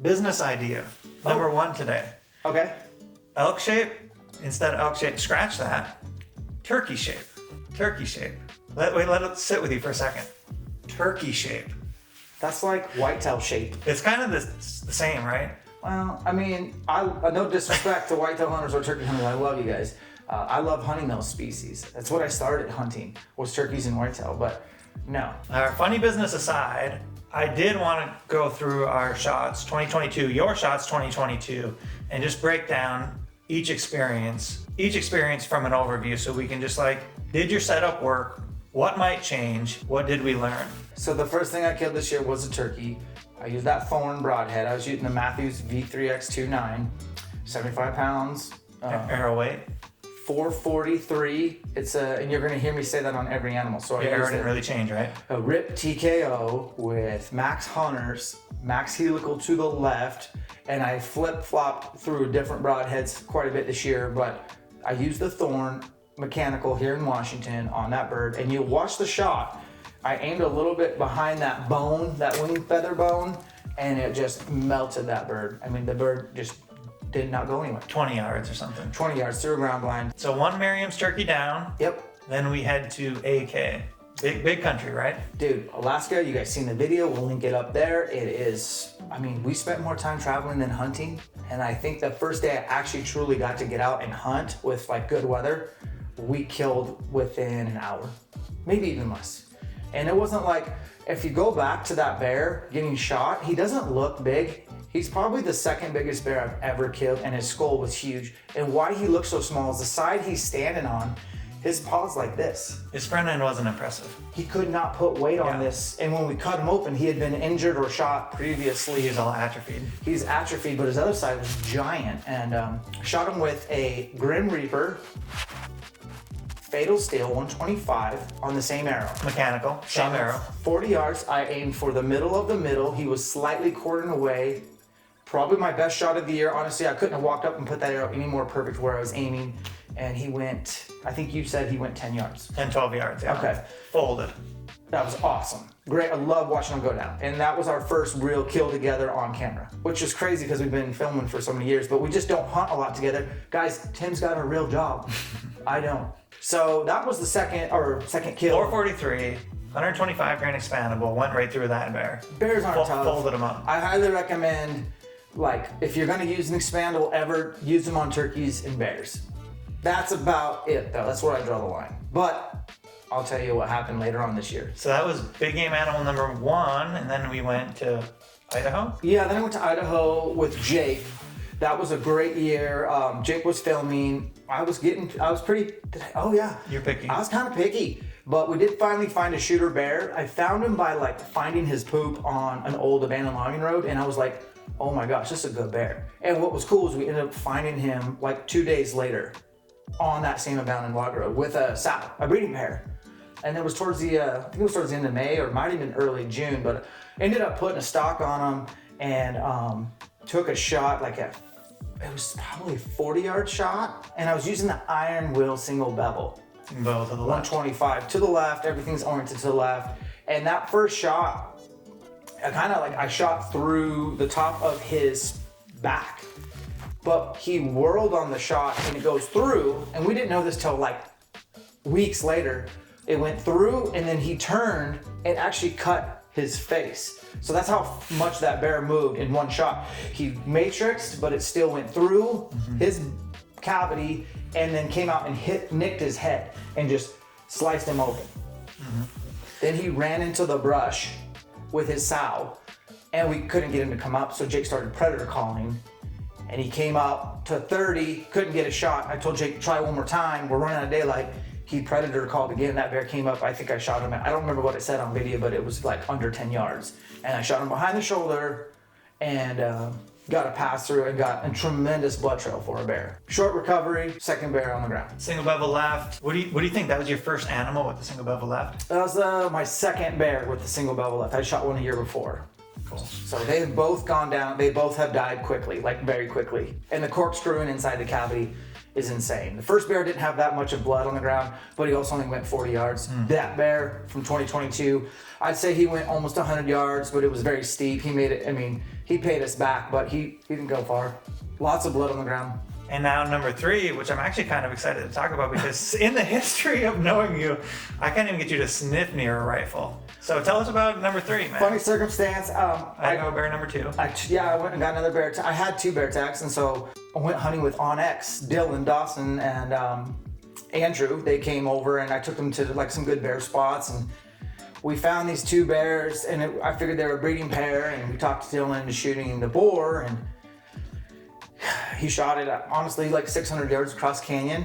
business idea. Number one today. Okay. Elk shape, instead of elk shape, scratch that. Turkey shape. Turkey shape. Let it sit with you for a second. Turkey shape. That's like whitetail shape. It's kind of the same, right? Well, I mean, no disrespect to whitetail hunters or turkey hunters. I love you guys. I love hunting those species. That's what I started hunting, was turkeys and whitetail, but no. Our funny business aside, I did want to go through our shots 2022, your shots 2022, and just break down each experience from an overview so we can just like, did your setup work? What might change? What did we learn? So the first thing I killed this year was a turkey. I used that Thorn broadhead. I was using the Mathews V3X29, 75 pounds. Arrow weight? 443. And you're gonna hear me say that on every animal. So The arrow didn't really change, right? A Rip TKO with Max Hunters, Max Helical to the left, and I flip-flopped through different broadheads quite a bit this year, but I used the Thorn mechanical here in Washington on that bird, and you watch the shot. I aimed a little bit behind that bone, that wing feather bone, and it just melted that bird. I mean, the bird just did not go anywhere. 20 yards or something. 20 yards through a ground blind. So one Merriam's turkey down. Yep. Then we head to AK. Big country, right? Dude, Alaska, you guys seen the video, we'll link it up there. It is, I mean, we spent more time traveling than hunting. And I think the first day I actually truly got to get out and hunt with like good weather, we killed within an hour, maybe even less. And it wasn't like, if you go back to that bear getting shot, he doesn't look big. He's probably the second biggest bear I've ever killed, and his skull was huge. And why he looks so small is the side he's standing on, his paw's like this. His front end wasn't impressive. He could not put weight on this. And when we cut him open, he had been injured or shot previously. He was all atrophied. He's atrophied, but his other side was giant. And shot him with a Grim Reaper Fatal Steel 125 on the same arrow. Mechanical, same arrow. 40 yards, I aimed for the middle of the middle. He was slightly quartering away. Probably my best shot of the year. Honestly, I couldn't have walked up and put that arrow any more perfect where I was aiming. And he went, I think you said he went 10 yards. 10, 12 yards, yeah. Okay. Folded. That was awesome. Great, I love watching him go down. And that was our first real kill together on camera, which is crazy because we've been filming for so many years, but we just don't hunt a lot together. Guys, Tim's got a real job. I don't. So that was the second kill. 443, 125 grain expandable, went right through that bear. Bears aren't tough. Folded them up. I highly recommend, like, if you're gonna use an expandable ever, use them on turkeys and bears. That's about it though, that's where I draw the line. But I'll tell you what happened later on this year. So that was big game animal number one, and then we went to Idaho? Yeah, then I went to Idaho with Jake. That was a great year. Jake was filming. You're picky. I was kind of picky, but we did finally find a shooter bear. I found him by like finding his poop on an old abandoned logging road, and I was like, oh my gosh, this is a good bear. And what was cool is we ended up finding him like 2 days later on that same abandoned log road with a sow, a breeding pair. And it was towards the, I think it was towards the end of May or might have been early June, but ended up putting a stock on him and took a shot it was probably a 40-yard shot, and I was using the Iron Will single bevel. Both to the left. 125 to the left, everything's oriented to the left. And that first shot, I shot through the top of his back, but he whirled on the shot and it goes through, and we didn't know this till like weeks later. It went through and then he turned and actually cut his face. So that's how much that bear moved in one shot. He matrixed, but it still went through his cavity and then came out and nicked his head and just sliced him open. Then he ran into the brush with his sow and we couldn't get him to come up, so Jake started predator calling and he came up to 30, couldn't get a shot. I told Jake, try one more time, we're running out of daylight. He predator called again, that bear came up, I think I shot him I don't remember what it said on video, but it was like under 10 yards. And I shot him behind the shoulder and got a pass through and got a tremendous blood trail for a bear. Short recovery, second bear on the ground. Single bevel left. What do you think? That was your first animal with the single bevel left? That was my second bear with the single bevel left. I shot one a year before. Cool. So they've both gone down, they both have died quickly, like very quickly. And the corkscrewing inside the cavity is insane. The first bear didn't have that much of blood on the ground, but he also only went 40 yards. That bear from 2022, I'd say he went almost 100 yards, but it was very steep. He made it, I mean, he paid us back, but he didn't go far. Lots of blood on the ground. And now number 3, which I'm actually kind of excited to talk about because in the history of knowing you, I can't even get you to sniff near a rifle. So tell us about number 3, man. Funny circumstance. I know bear number 2. I went and got another bear. I had 2 bear tags, and so I went hunting with Onyx, Dylan Dawson, and Andrew. They came over, and I took them to like some good bear spots, and we found these 2 bears, and I figured they were a breeding pair, and we talked to Dylan into shooting the boar, and he shot it honestly like 600 yards across canyon,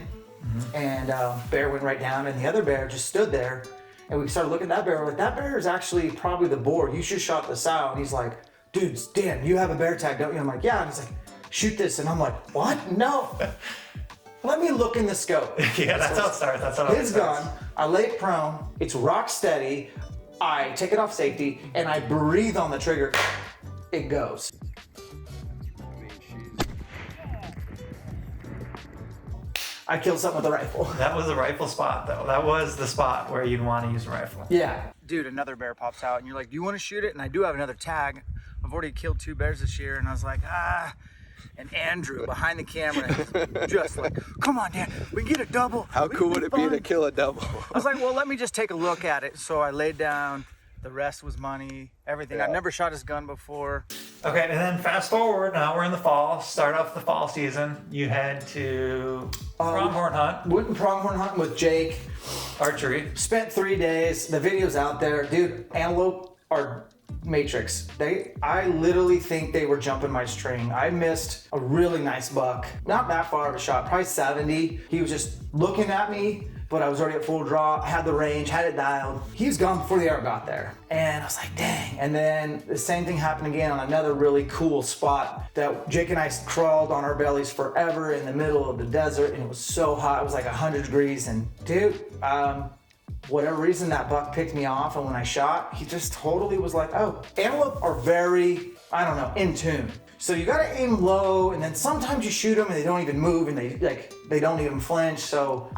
and bear went right down, and the other bear just stood there, and we started looking at that bear. We're like, that bear is actually probably the boar. You should shot this out. And he's like, dude, Dan, you have a bear tag, don't you? I'm like, yeah. And he's like, shoot this, and I'm like, what? No. Let me look in the scope. Yeah, that's how it starts. That's how it His starts. gun, I lay it prone. It's rock steady. I take it off safety, and I breathe on the trigger. It goes. I killed something with a rifle. That was the rifle spot, though. That was the spot where you'd want to use a rifle. Yeah. Dude, another bear pops out, and you're like, do you want to shoot it? And I do have another tag. I've already killed 2 bears this year, and I was like, And Andrew behind the camera, just like, come on, Dan, we can get a double. How cool would it be to kill a double? I was like, well, let me just take a look at it. So I laid down. The rest was money, everything. Yeah. I've never shot his gun before. Okay, and then fast forward, now we're in the fall, start off the fall season. You head to pronghorn hunt, Went pronghorn hunting with Jake. archery. Spent 3 days. The video's out there. Dude, antelope are matrix. I literally think they were jumping my string. I missed a really nice buck. Not that far of a shot, probably 70. He was just looking at me, but I was already at full draw, had the range, had it dialed. He was gone before the arrow got there. And I was like, dang. And then the same thing happened again on another really cool spot that Jake and I crawled on our bellies forever in the middle of the desert, and it was so hot. It was like 100 degrees. And dude, whatever reason that buck picked me off, and when I shot, he just totally was like, oh, antelope are very, I don't know, in tune. So you gotta aim low, and then sometimes you shoot them and they don't even move, and they don't even flinch. So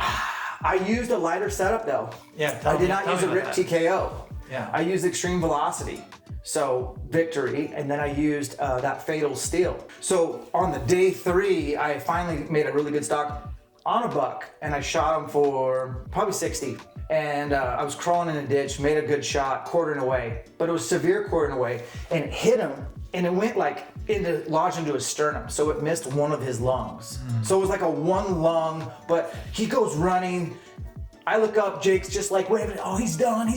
I used a lighter setup though. Yeah, I did not use a RIP that. TKO. Yeah. I used extreme velocity. So victory, and then I used that fatal steel. So on the day 3, I finally made a really good stock on a buck, and I shot him for probably 60. And I was crawling in a ditch, made a good shot, quartering away, but it was severe quartering away, and it hit him, and it went like lodged into his sternum, so it missed one of his lungs. So it was like a 1 lung, but he goes running. I look up, Jake's just like, wait a minute, oh, he's done.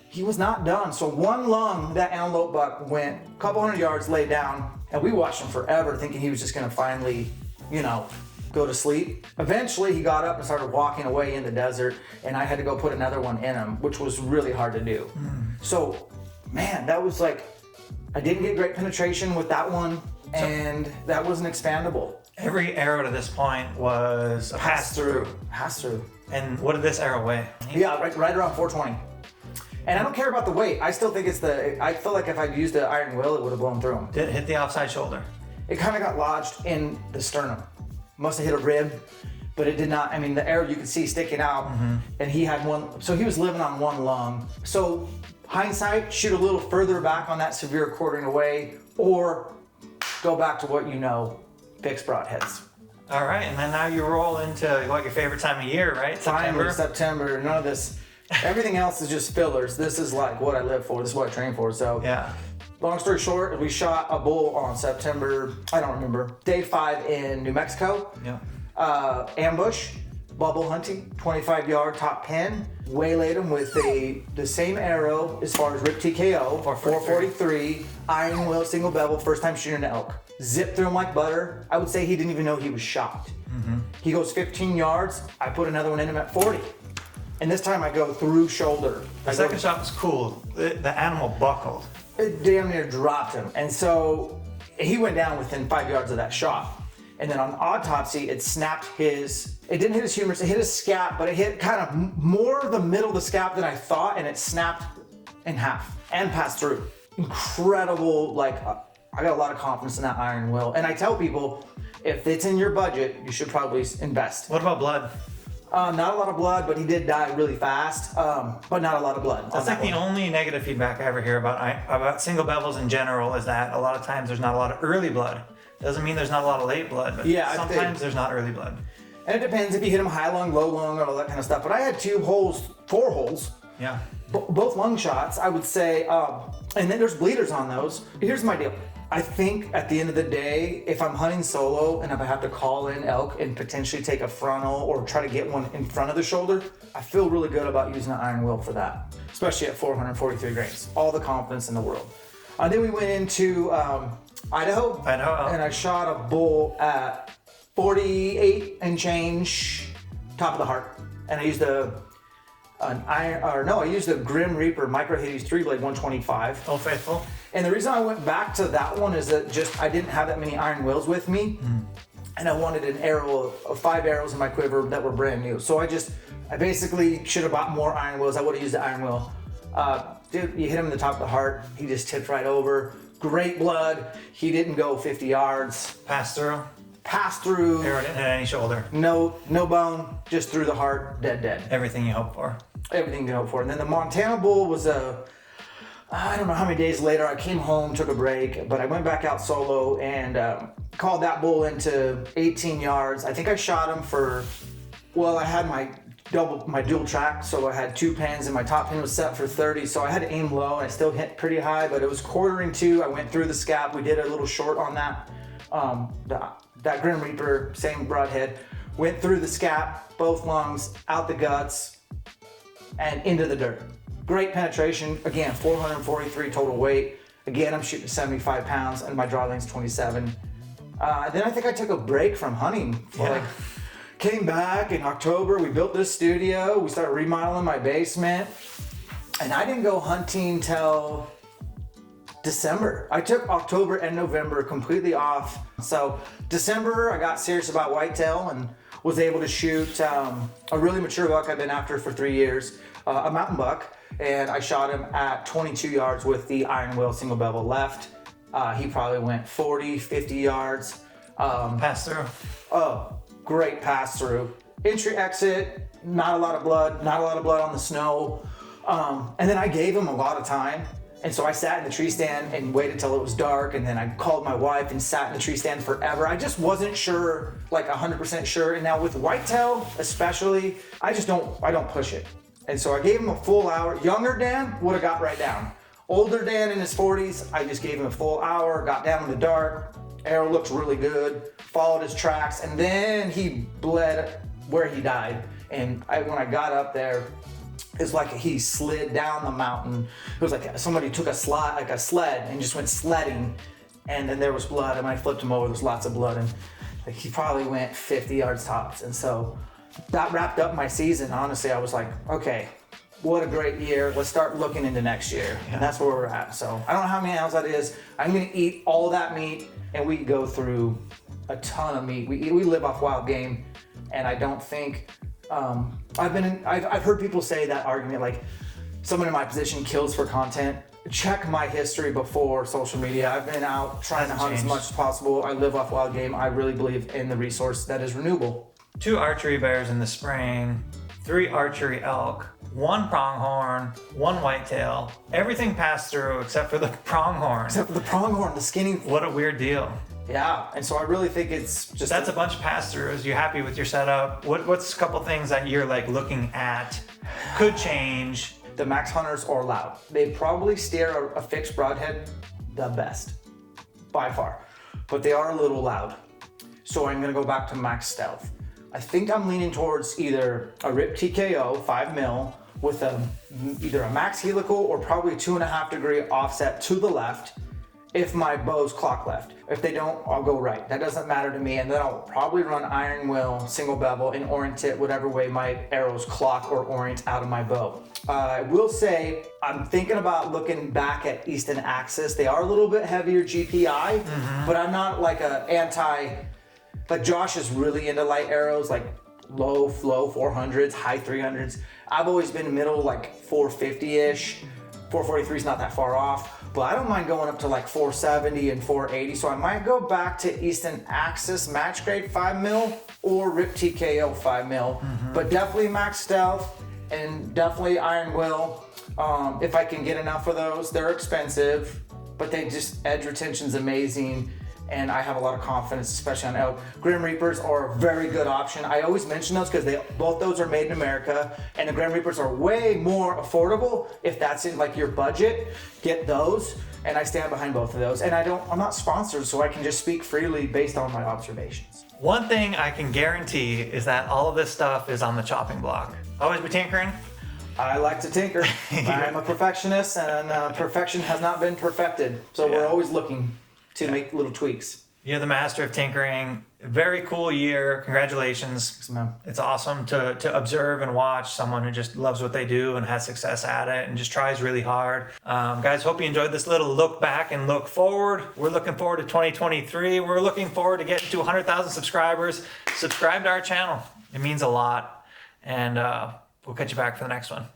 He was not done. So 1 lung, that antelope buck went a couple 100 yards, laid down, and we watched him forever thinking he was just gonna finally, go to sleep. Eventually he got up and started walking away in the desert, and I had to go put another one in him, which was really hard to do. So, man, that was like, I didn't get great penetration with that one, and that wasn't expandable. Every arrow to this point was a pass through. Pass through. And what did this arrow weigh? Yeah, right around 420. And I don't care about the weight. I still think I feel like if I'd used an iron will, it would have blown through him. Did it hit the offside shoulder? It kind of got lodged in the sternum. Must have hit a rib, but it did not. I mean, the arrow you could see sticking out, and he had 1, so he was living on 1 lung. So hindsight, shoot a little further back on that severe quartering away, or go back to what you know, fixed broadheads. All right, and then now you roll into what your favorite time of year, right? Finally, September. None of this. Everything else is just fillers. This is like what I live for. This is what I train for. So Yeah. long story short, we shot a bull on September, I don't remember, day 5 in New Mexico. Yeah. Ambush, bubble hunting, 25-yard top pin. Waylaid him with the same arrow as far as RIP TKO, 443, iron will, single bevel, first time shooting an elk. Zipped through him like butter. I would say he didn't even know he was shot. He goes 15 yards. I put another one in him at 40. And this time I go through shoulder. The second shot was cool. The animal buckled. It damn near dropped him. And so he went down within 5 yards of that shot. And then on autopsy, it snapped it didn't hit his humerus, it hit his scap, but it hit kind of more the middle of the scap than I thought, and it snapped in half and passed through. Incredible, I got a lot of confidence in that iron will. And I tell people, if it's in your budget, you should probably invest. What about blood? Not a lot of blood, but he did die really fast. But not a lot of blood. That's like the only negative feedback I ever hear about single bevels in general is that a lot of times there's not a lot of early blood. Doesn't mean there's not a lot of late blood, but Yeah, I sometimes think- there's not early blood. And it depends if you hit them high lung, low lung, or all that kind of stuff. But I had 4 holes, Yeah. both lung shots, I would say. And then there's bleeders on those. Here's my deal. I think at the end of the day, if I'm hunting solo and if I have to call in elk and potentially take a frontal or try to get one in front of the shoulder, I feel really good about using an iron will for that, especially at 443 grains. All the confidence in the world. Then we went into Idaho, and I shot a bull at 48 and change, top of the heart, and I used I used a Grim Reaper Micro Hades 3-blade 125. Oh, faithful. And the reason I went back to that one is that I didn't have that many iron wills with me, and I wanted an arrow, 5 arrows in my quiver that were brand new. So I basically should have bought more iron wills. I would have used the iron will. Dude, you hit him in the top of the heart. He just tipped right over. Great blood. He didn't go 50 yards. Pass through. Passed through. Arrow didn't hit any shoulder. No bone. Just through the heart. Dead. Everything you hope for. Everything you hope for. And then the Montana bull was I don't know how many days later. I came home, took a break, but I went back out solo and called that bull into 18 yards. I think I shot him I had my dual track, so I had 2 pins and my top pin was set for 30, so I had to aim low and I still hit pretty high, but it was quartering 2. I went through the scap. We did a little short on that. That Grim Reaper, same broadhead, went through the scap, both lungs, out the guts, and into the dirt. Great penetration. Again, 443 total weight. Again, I'm shooting 75 pounds and my draw length's 27. Then I think I took a break from hunting. Came back in October. We built this studio. We started remodeling my basement. And I didn't go hunting till December. I took October and November completely off. So December, I got serious about whitetail and was able to shoot a really mature buck I've been after for 3 years, a mountain buck. And I shot him at 22 yards with the iron will single bevel left. He probably went 40, 50 yards. Pass through. Oh, great pass through. Entry exit, not a lot of blood on the snow. And then I gave him a lot of time. And so I sat in the tree stand and waited till it was dark. And then I called my wife and sat in the tree stand forever. I just wasn't sure, like 100% sure. And now with whitetail, especially, I don't push it. And so I gave him a full hour. Younger Dan would have got right down. Older Dan in his 40s, I just gave him a full hour, got down in the dark. Arrow looks really good, followed his tracks, and then he bled where he died. And when I got up there, it's like he slid down the mountain. It was like somebody took a sled and just went sledding, and then there was blood. And when I flipped him over, there was lots of blood, and like he probably went 50 yards tops. And so that wrapped up my season. Honestly, I was like, okay, what a great year. Let's start looking into next year. Yeah. And that's where we're at. So I don't know how many hours that is. I'm gonna eat all that meat, and we go through a ton of meat. We live off wild game, and I don't think I've heard people say that argument, like someone in my position kills for content. Check my history before social media. I've been out trying to hunt as much as possible. I live off wild game. I really believe in the resource that is renewable. 2 archery bears in the spring, 3 archery elk, 1 pronghorn, 1 whitetail. Everything passed through except for the pronghorn. Except for the pronghorn, the skinny. What a weird deal. Yeah, and so I really think it's just... That's a bunch of pass-throughs. You happy with your setup? What's a couple things that you're like looking at could change? The Max Hunters are loud. They probably steer a fixed broadhead the best, by far. But they are a little loud. So I'm gonna go back to Max Stealth. I think I'm leaning towards either a RIP TKO 5mm with either a max helical or probably 2.5 degree offset to the left if my bow's clock left. If they don't, I'll go right. That doesn't matter to me. And then I'll probably run iron will, single bevel, and orient it whatever way my arrows clock or orient out of my bow. I will say, I'm thinking about looking back at Easton Axis. They are a little bit heavier GPI, but I'm not like like Josh is really into light arrows, like low flow 400s, high 300s. I've always been middle, like 450-ish. 443 is not that far off. but I don't mind going up to like 470 and 480. So I might go back to Easton Axis Match Grade 5mm or Rip TKO 5mm, but definitely Max Stealth and definitely Iron Will. If I can get enough of those, they're expensive, but they just edge retention's amazing. And I have a lot of confidence, especially on elk. Grim Reapers are a very good option. I always mention those because both those are made in America, and the Grim Reapers are way more affordable. If that's in like your budget, get those. And I stand behind both of those. And I'm not sponsored, so I can just speak freely based on my observations. One thing I can guarantee is that all of this stuff is on the chopping block. Always be tinkering. I like to tinker. I'm a perfectionist, and perfection has not been perfected. So we're always looking to make little tweaks. You're the master of tinkering. Very cool year. Congratulations. Thanks, man. It's awesome to observe and watch someone who just loves what they do and has success at it and just tries really hard. Guys, hope you enjoyed this little look back and look forward. We're looking forward to 2023. We're looking forward to getting to 100,000 subscribers. Subscribe to our channel. It means a lot. And we'll catch you back for the next one.